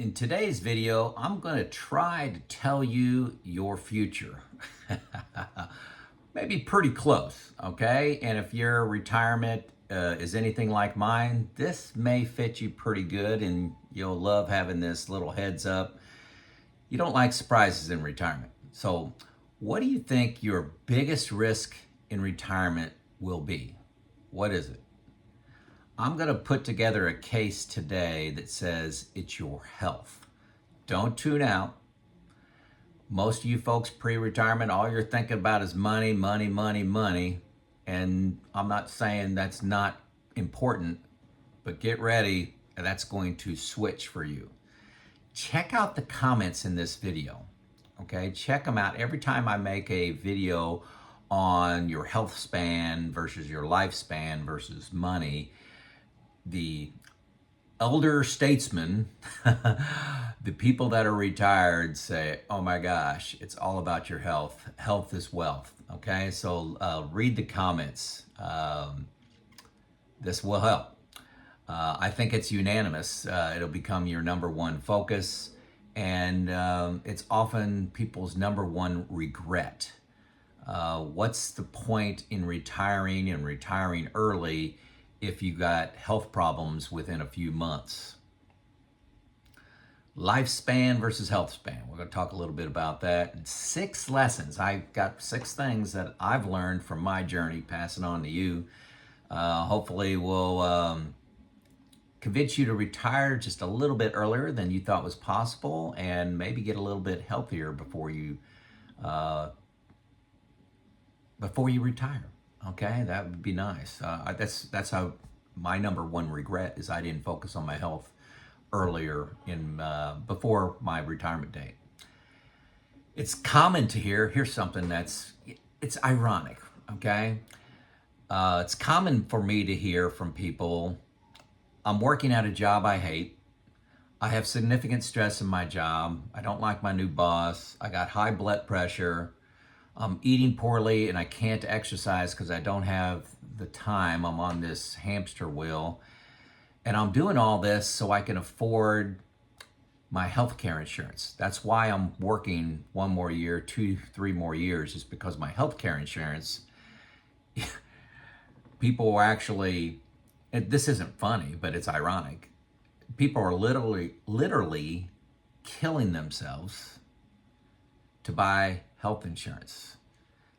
In today's video, I'm going to try to tell you your future. Maybe pretty close, okay? And if your retirement is anything like mine, this may fit you pretty good and you'll love having this little heads up. You don't like surprises in retirement. So, what do you think your biggest risk in retirement will be? What is it? I'm going to put together a case today that says it's your health. Don't tune out. Most of you folks pre-retirement, all you're thinking about is money, money, money, money. And I'm not saying that's not important, but get ready, that's going to switch for you. Check out the comments in this video, okay? Check them out. Every time I make a video on your health span versus your lifespan versus money, the elder statesmen, the people that are retired say, oh my gosh, it's all about your health. Health is wealth, okay? So read the comments. This will help. I think it's unanimous. It'll become your number one focus, and it's often people's number one regret. What's the point in retiring and retiring early if you got health problems within a few months? Lifespan versus health span. We're going to talk a little bit about that. And 6 lessons. I've got 6 things that I've learned from my journey, passing on to you. Hopefully will convince you to retire just a little bit earlier than you thought was possible, and maybe get a little bit healthier before you retire. Okay, that would be nice. That's how my number one regret is I didn't focus on my health earlier in before my retirement date. It's common to here's something it's ironic, okay? It's common for me to hear from people, I'm working at a job I hate. I have significant stress in my job. I don't like my new boss. I got high blood pressure. I'm eating poorly and I can't exercise because I don't have the time. I'm on this hamster wheel. And I'm doing all this so I can afford my health care insurance. That's why I'm working 1 more year, 2, 3 more years, is because my health care insurance, people are actually, this isn't funny, but it's ironic. People are literally killing themselves to buy health insurance.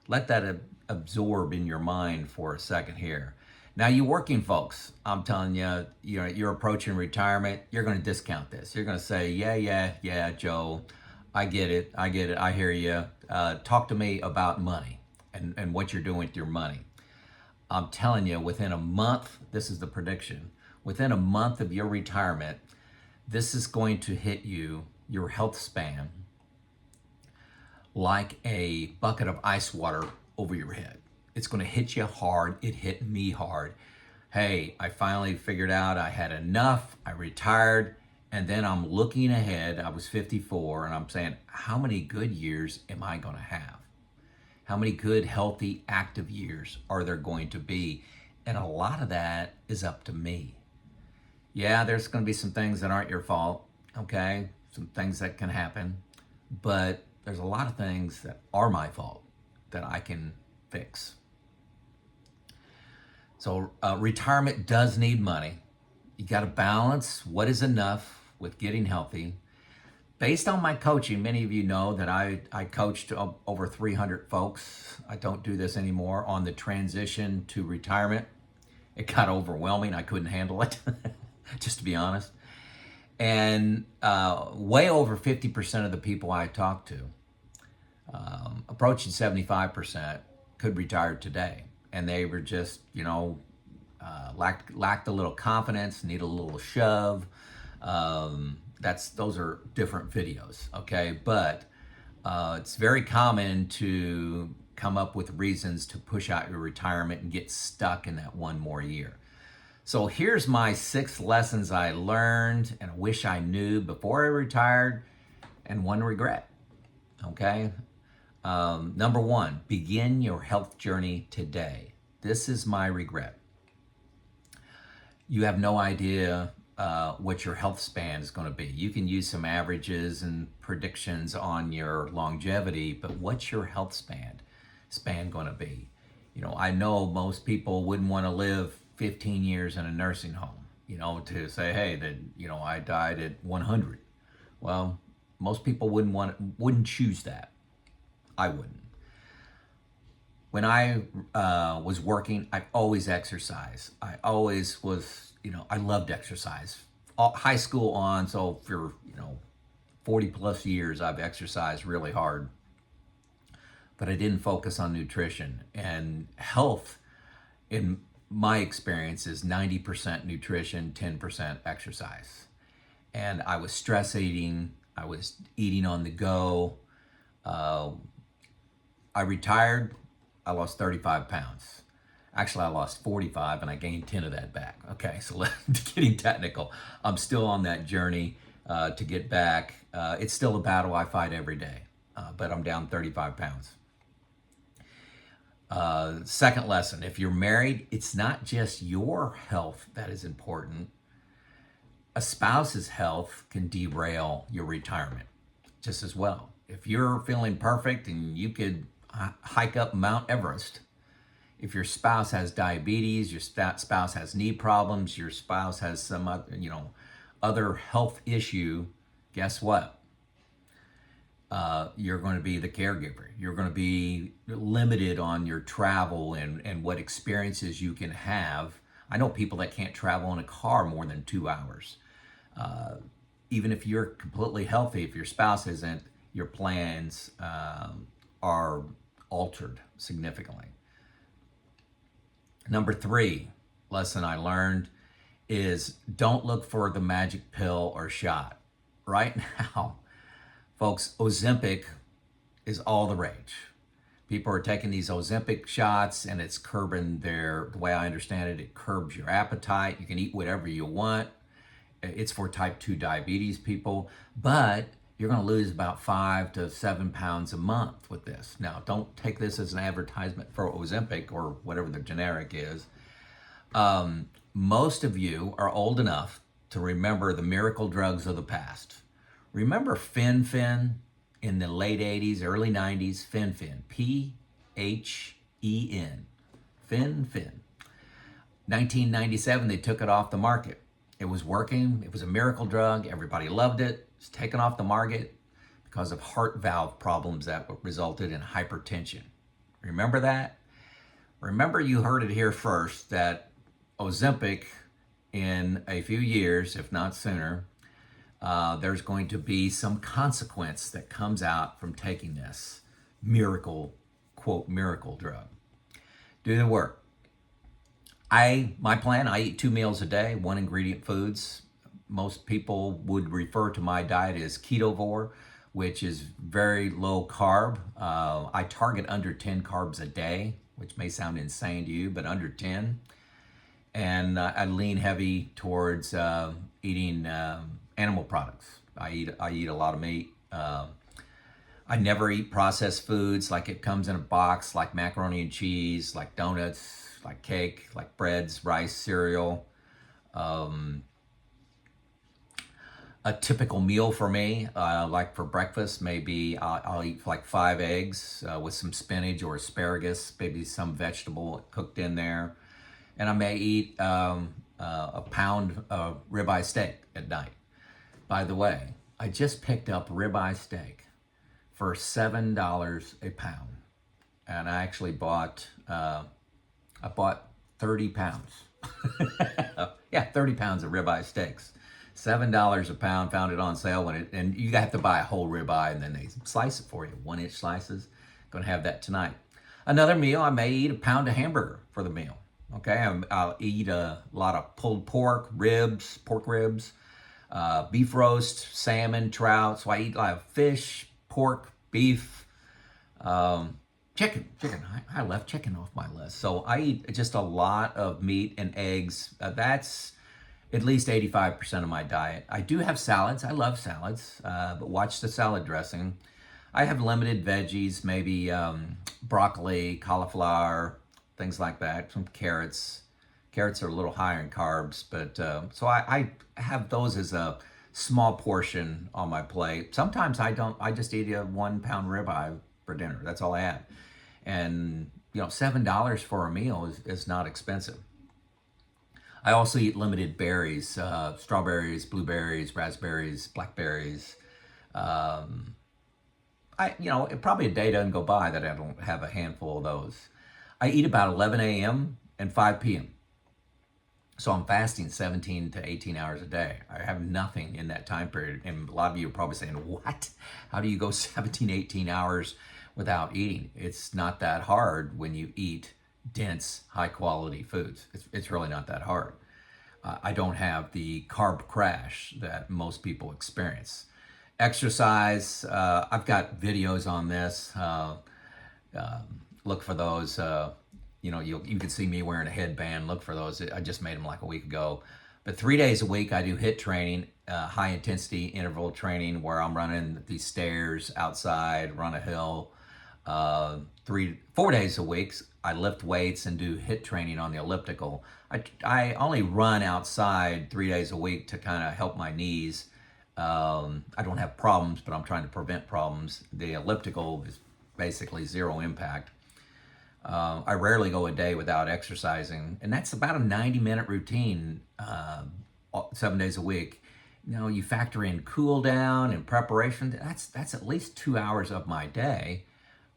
Let that absorb in your mind for a second here. Now, you working folks, I'm telling you, you're approaching retirement, you're going to discount this. You're going to say, yeah, Joe, I get it, I hear you. Talk to me about money and what you're doing with your money. I'm telling you, within a month, this is the prediction, within a month of your retirement, this is going to hit you, your health span, like a bucket of ice water over your head. It's going to hit you hard. It hit me hard. Hey, I finally figured out I had enough. I retired, and then I'm looking ahead. I was 54, and I'm saying, how many good years am I going to have? How many good, healthy, active years are there going to be? And a lot of that is up to me. Yeah, there's going to be some things that aren't your fault, okay? Some things that can happen, but there's a lot of things that are my fault that I can fix. So retirement does need money. You got to balance what is enough with getting healthy. Based on my coaching, many of you know that I coached over 300 folks. I don't do this anymore on the transition to retirement. It got overwhelming. I couldn't handle it, just to be honest. And way over 50% of the people I talked to, approaching 75%, could retire today. And they were just, lacked a little confidence, need a little shove. Those are different videos, okay? But it's very common to come up with reasons to push out your retirement and get stuck in that 1 more year. So here's my 6 lessons I learned and I wish I knew before I retired, and 1 regret, okay? Number 1, begin your health journey today. This is my regret. You have no idea what your health span is going to be. You can use some averages and predictions on your longevity, but what's your health span going to be? I know most people wouldn't want to live 15 years in a nursing home, to say, hey, that, I died at 100. Well, most people wouldn't choose that. I wouldn't. When I was working, I always exercised. I always was, I loved exercise. High school on, so for, 40 plus years, I've exercised really hard. But I didn't focus on nutrition. And health, in my experience, is 90% nutrition, 10% exercise. And I was stress eating. I was eating on the go. I retired. I lost 35 pounds. Actually, I lost 45 and I gained 10 of that back. Okay, so getting technical. I'm still on that journey to get back. It's still a battle I fight every day, but I'm down 35 pounds. Second lesson, if you're married, it's not just your health that is important. A spouse's health can derail your retirement just as well. If you're feeling perfect and you could hike up Mount Everest, if your spouse has diabetes, your spouse has knee problems, your spouse has some other health issue, guess what? You're going to be the caregiver. You're going to be limited on your travel and what experiences you can have. I know people that can't travel in a car more than 2 hours. Even if you're completely healthy, if your spouse isn't, your plans are altered significantly. Number 3 lesson I learned is don't look for the magic pill or shot. Right now, folks, Ozempic is all the rage. People are taking these Ozempic shots and it's curbing the way I understand it, it curbs your appetite. You can eat whatever you want. It's for type 2 diabetes people, but you're going to lose about 5 to 7 pounds a month with this. Now, don't take this as an advertisement for Ozempic or whatever the generic is. Most of you are old enough to remember the miracle drugs of the past. Remember Fen-Phen in the late 80s, early 90s? Fen-Phen, P-H-E-N, Fen-Phen. 1997, they took it off the market. It was working. It was a miracle drug. Everybody loved it. It's taken off the market because of heart valve problems that resulted in hypertension. Remember that? Remember, you heard it here first, that Ozempic, in a few years, if not sooner, there's going to be some consequence that comes out from taking this miracle, quote, miracle drug. Do the work. My plan, I eat 2 meals a day, 1 ingredient foods. Most people would refer to my diet as ketovore, which is very low carb. I target under 10 carbs a day, which may sound insane to you, but under 10. And I lean heavy towards eating animal products. I eat a lot of meat. I never eat processed foods like it comes in a box, like macaroni and cheese, like donuts, like cake, like breads, rice, cereal. A typical meal for me, like for breakfast, maybe I'll eat like 5 eggs with some spinach or asparagus, maybe some vegetable cooked in there. And I may eat a pound of ribeye steak at night. By the way, I just picked up ribeye steak for $7 a pound. And I actually bought 30 pounds. Yeah, 30 pounds of ribeye steaks. $7 a pound, found it on sale and you have to buy a whole ribeye and then they slice it for you, 1-inch slices. Gonna have that tonight. Another meal, I may eat a pound of hamburger for the meal. Okay, I'll eat a lot of pulled pork ribs, beef roast, salmon, trout. So I eat a lot of fish, pork, beef, chicken. I left chicken off my list. So I eat just a lot of meat and eggs. That's at least 85% of my diet. I do have salads. I love salads, but watch the salad dressing. I have limited veggies, maybe broccoli, cauliflower, things like that, some carrots, Carrots are a little higher in carbs, but so I have those as a small portion on my plate. Sometimes I don't. I just eat a 1 pound ribeye for dinner. That's all I have. And $7 for a meal is not expensive. I also eat limited berries, strawberries, blueberries, raspberries, blackberries. Um, Probably a day doesn't go by that I don't have a handful of those. I eat about 11 a.m. and 5 p.m. So I'm fasting 17 to 18 hours a day. I have nothing in that time period. And a lot of you are probably saying, what? How do you go 17, 18 hours without eating? It's not that hard when you eat dense, high quality foods. It's really not that hard. I don't have the carb crash that most people experience. Exercise, I've got videos on this. Look for those. You can see me wearing a headband. Look for those. I just made them like a week ago. But 3 days a week, I do HIIT training, high intensity interval training, where I'm running these stairs outside, run a hill. 4 days a week, I lift weights and do HIIT training on the elliptical. I only run outside 3 days a week to kind of help my knees. I don't have problems, but I'm trying to prevent problems. The elliptical is basically zero impact. I rarely go a day without exercising, and that's about a 90-minute routine, 7 days a week. You factor in cool down and preparation. That's at least 2 hours of my day,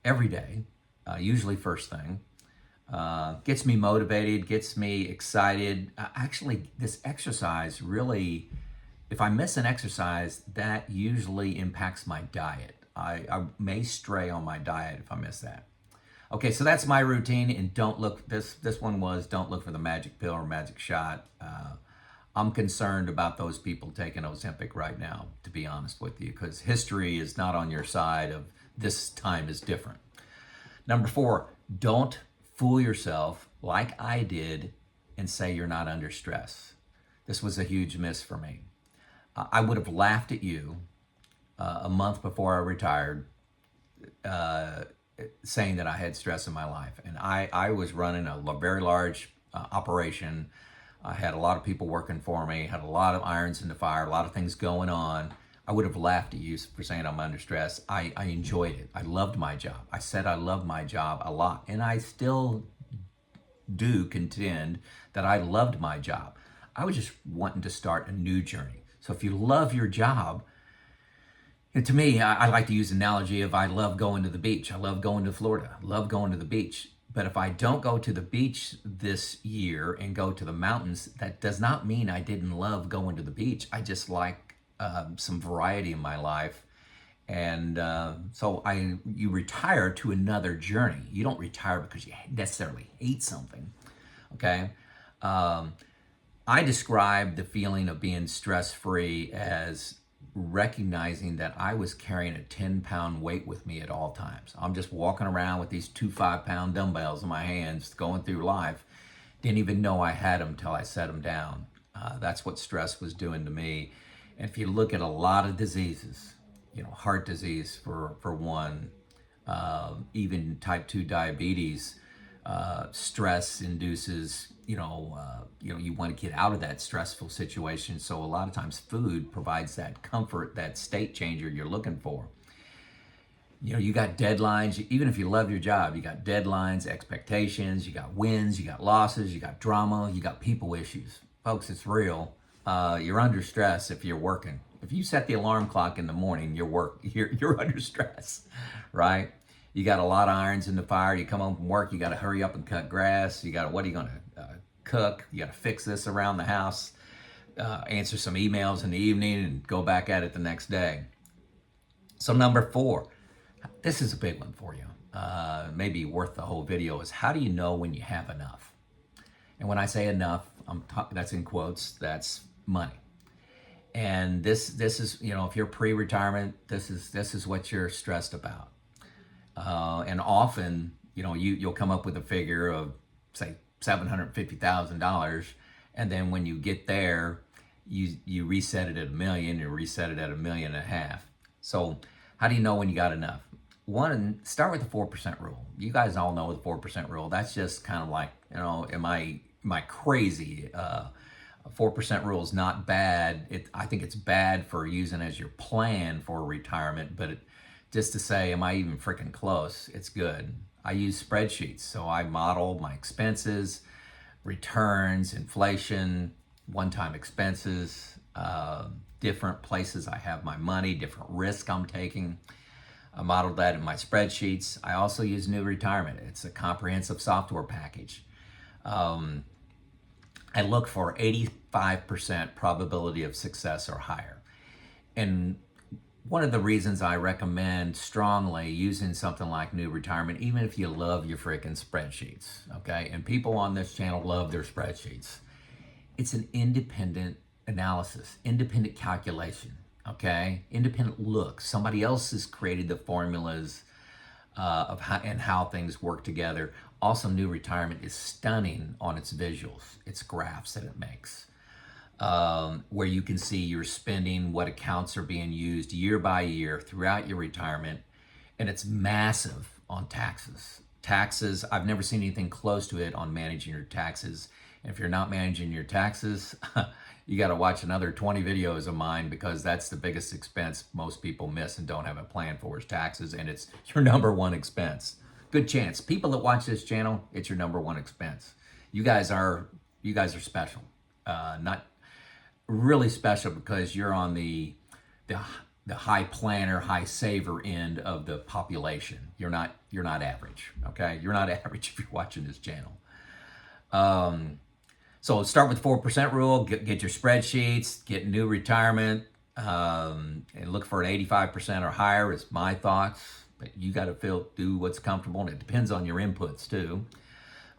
every day, usually first thing. Gets me motivated, gets me excited. Actually, this exercise really, if I miss an exercise, that usually impacts my diet. I may stray on my diet if I miss that. Okay, so that's my routine, and don't look, this one was, don't look for the magic pill or magic shot. I'm concerned about those people taking Ozempic right now, to be honest with you, because history is not on your side of this time is different. Number 4, don't fool yourself like I did and say you're not under stress. This was a huge miss for me. I would have laughed at you a month before I retired, saying that I had stress in my life. And I was running a very large operation. I had a lot of people working for me, had a lot of irons in the fire, a lot of things going on. I would have laughed at you for saying I'm under stress. I enjoyed it. I loved my job. I said I loved my job a lot. And I still do contend that I loved my job. I was just wanting to start a new journey. So if you love your job, and to me, I like to use the analogy of I love going to the beach. I love going to Florida. I love going to the beach. But if I don't go to the beach this year and go to the mountains, that does not mean I didn't love going to the beach. I just like some variety in my life. And so you retire to another journey. You don't retire because you necessarily hate something, okay? I describe the feeling of being stress-free as recognizing that I was carrying a 10-pound weight with me at all times. I'm just walking around with these 2 5-pound dumbbells in my hands, going through life. Didn't even know I had them till I set them down. That's what stress was doing to me. And if you look at a lot of diseases, heart disease for one, even type 2 diabetes, stress induces, you want to get out of that stressful situation. So a lot of times food provides that comfort, that state changer you're looking for. You got deadlines. Even if you love your job, you got deadlines, expectations, you got wins, you got losses, you got drama, you got people issues. Folks, it's real. You're under stress if you're working. If you set the alarm clock in the morning, you're under stress, right? You got a lot of irons in the fire. You come home from work, you got to hurry up and cut grass. What are you going to cook? You got to fix this around the house, answer some emails in the evening, and go back at it the next day. So number 4, this is a big one for you. Maybe worth the whole video, is how do you know when you have enough? And when I say enough, that's in quotes, that's money. And this is, if you're pre-retirement, this is what you're stressed about. And often, you'll come up with a figure of, say, $750,000, and then when you get there, you reset it at $1 million, you reset it at $1.5 million. So how do you know when you got enough? One, start with the 4% rule. You guys all know the 4% rule. That's just kind of like, am I my crazy 4% rule is not bad. I think it's bad for using as your plan for retirement, but just to say, am I even freaking close? It's good. I use spreadsheets, so I model my expenses, returns, inflation, one-time expenses, different places I have my money, different risk I'm taking. I modeled that in my spreadsheets. I also use New Retirement. It's a comprehensive software package. I look for 85% probability of success or higher. And one of the reasons I recommend strongly using something like New Retirement, even if you love your freaking spreadsheets, okay? And people on this channel love their spreadsheets. It's an independent analysis, independent calculation, okay? Independent look. Somebody else has created the formulas of how things work together. Also, New Retirement is stunning on its visuals, its graphs that it makes, where you can see your spending, what accounts are being used year by year throughout your retirement, and it's massive on taxes. Taxes, I've never seen anything close to it on managing your taxes. And if you're not managing your taxes, you got to watch another 20 videos of mine, because that's the biggest expense most people miss and don't have a plan for is taxes, and it's your number one expense. Good chance. People that watch this channel, it's your number one expense. You guys are special. Not really special because you're on the high planner, high saver end of the population. You're not average, okay? You're not average if you're watching this channel. So start with 4% rule, get your spreadsheets, get New Retirement, and look for an 85% or higher is my thoughts. But you got to do what's comfortable, and it depends on your inputs too.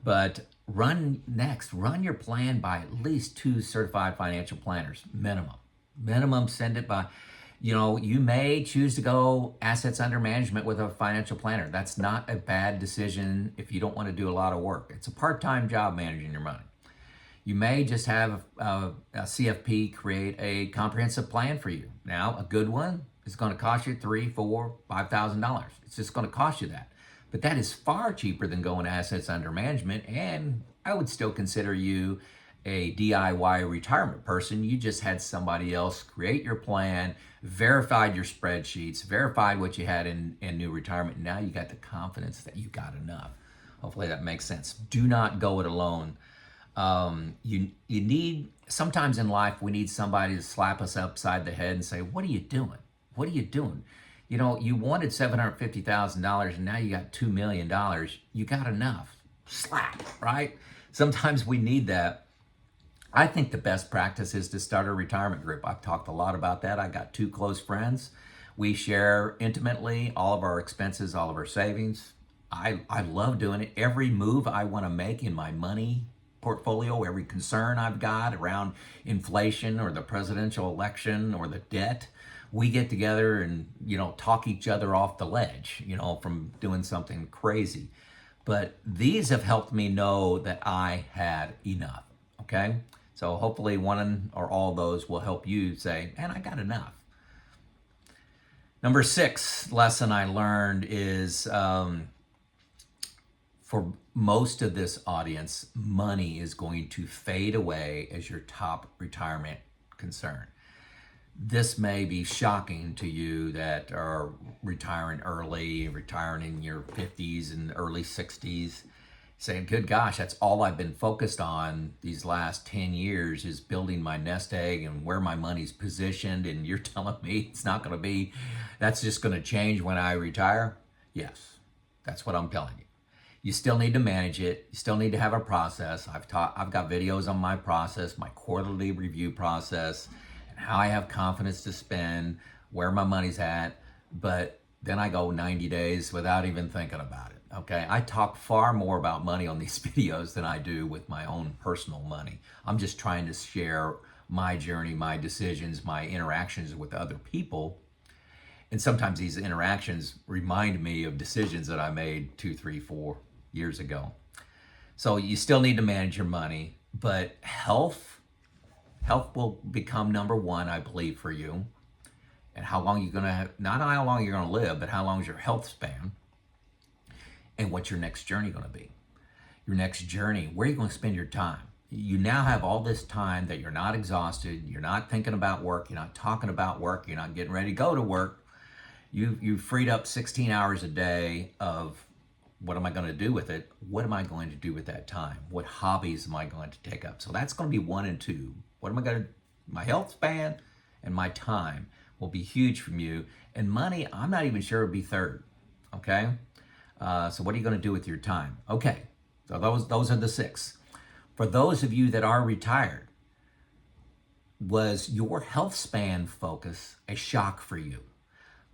But run your plan by at least 2 certified financial planners, minimum. Send it by, you may choose to go assets under management with a financial planner. That's not a bad decision if you don't want to do a lot of work. It's a part-time job managing your money. You may just have a CFP create a comprehensive plan for you. Now, a good one is going to cost you $3,000, $4,000, $5,000. It's just going to cost you that. But that is far cheaper than going to assets under management, and I would still consider you a DIY retirement person. You just had somebody else create your plan, verified your spreadsheets, verified what you had in New Retirement, and now you got the confidence that you got enough. Hopefully that makes sense. Do not go it alone. You need, sometimes in life, we need somebody to slap us upside the head and say, what are you doing? What are you doing? You wanted $750,000 and now you got $2 million. You got enough. Slap, right? Sometimes we need that. I think the best practice is to start a retirement group. I've talked a lot about that. I got 2 close friends. We share intimately all of our expenses, all of our savings. I love doing it. Every move I want to make in my money portfolio, every concern I've got around inflation or the presidential election or the debt, we get together and, talk each other off the ledge, from doing something crazy. But these have helped me know that I had enough, okay? So hopefully one or all of those will help you say, man, I got enough. Number 6 lesson I learned is, for most of this audience, money is going to fade away as your top retirement concern. This may be shocking to you that are retiring early, retiring in your 50s and early 60s, saying, good gosh, that's all I've been focused on these last 10 years is building my nest egg and where my money's positioned, and you're telling me it's not going to be, that's just going to change when I retire? Yes, that's what I'm telling you. You still need to manage it. You still need to have a process. I've got videos on my process, my quarterly review process, and how I have confidence to spend, where my money's at. But then I go 90 days without even thinking about it. Okay, I talk far more about money on these videos than I do with my own personal money. I'm just trying to share my journey, my decisions, my interactions with other people. And sometimes these interactions remind me of decisions that I made 2, 3, 4 years ago. So you still need to manage your money, but health will become number 1, I believe, for you. And how long you're gonna, not how long you're gonna live, but how long is your health span? And what's your next journey gonna be? Your next journey, where are you gonna spend your time? you now have all this time that you're not exhausted, you're not thinking about work, you're not talking about work, you're not getting ready to go to work. You've freed up 16 hours a day of what am I going to do with it? What am I going to do with that time? What hobbies am I going to take up? So that's going to be 1 and 2. What am I going to, my health span and my time will be huge from you. And money, I'm not even sure it'll be third. Okay. So what are you going to do with your time? Okay. So those are the 6. For those of you that are retired, was your health span focus a shock for you?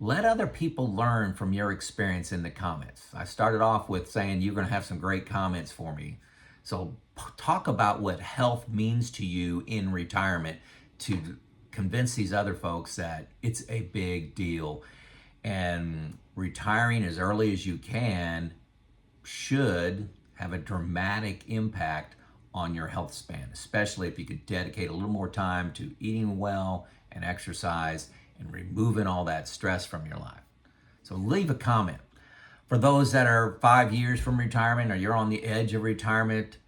Let other people learn from your experience in the comments. I started off with saying you're going to have some great comments for me. So talk about what health means to you in retirement to convince these other folks that it's a big deal. And retiring as early as you can should have a dramatic impact on your health span, especially if you could dedicate a little more time to eating well and exercise and removing all that stress from your life. So leave a comment. For those that are 5 years from retirement or you're on the edge of retirement,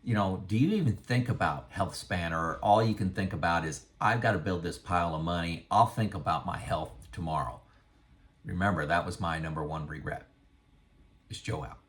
do you even think about health span, or all you can think about is, I've got to build this pile of money. I'll think about my health tomorrow. Remember, that was my number 1 regret. It's Joe out.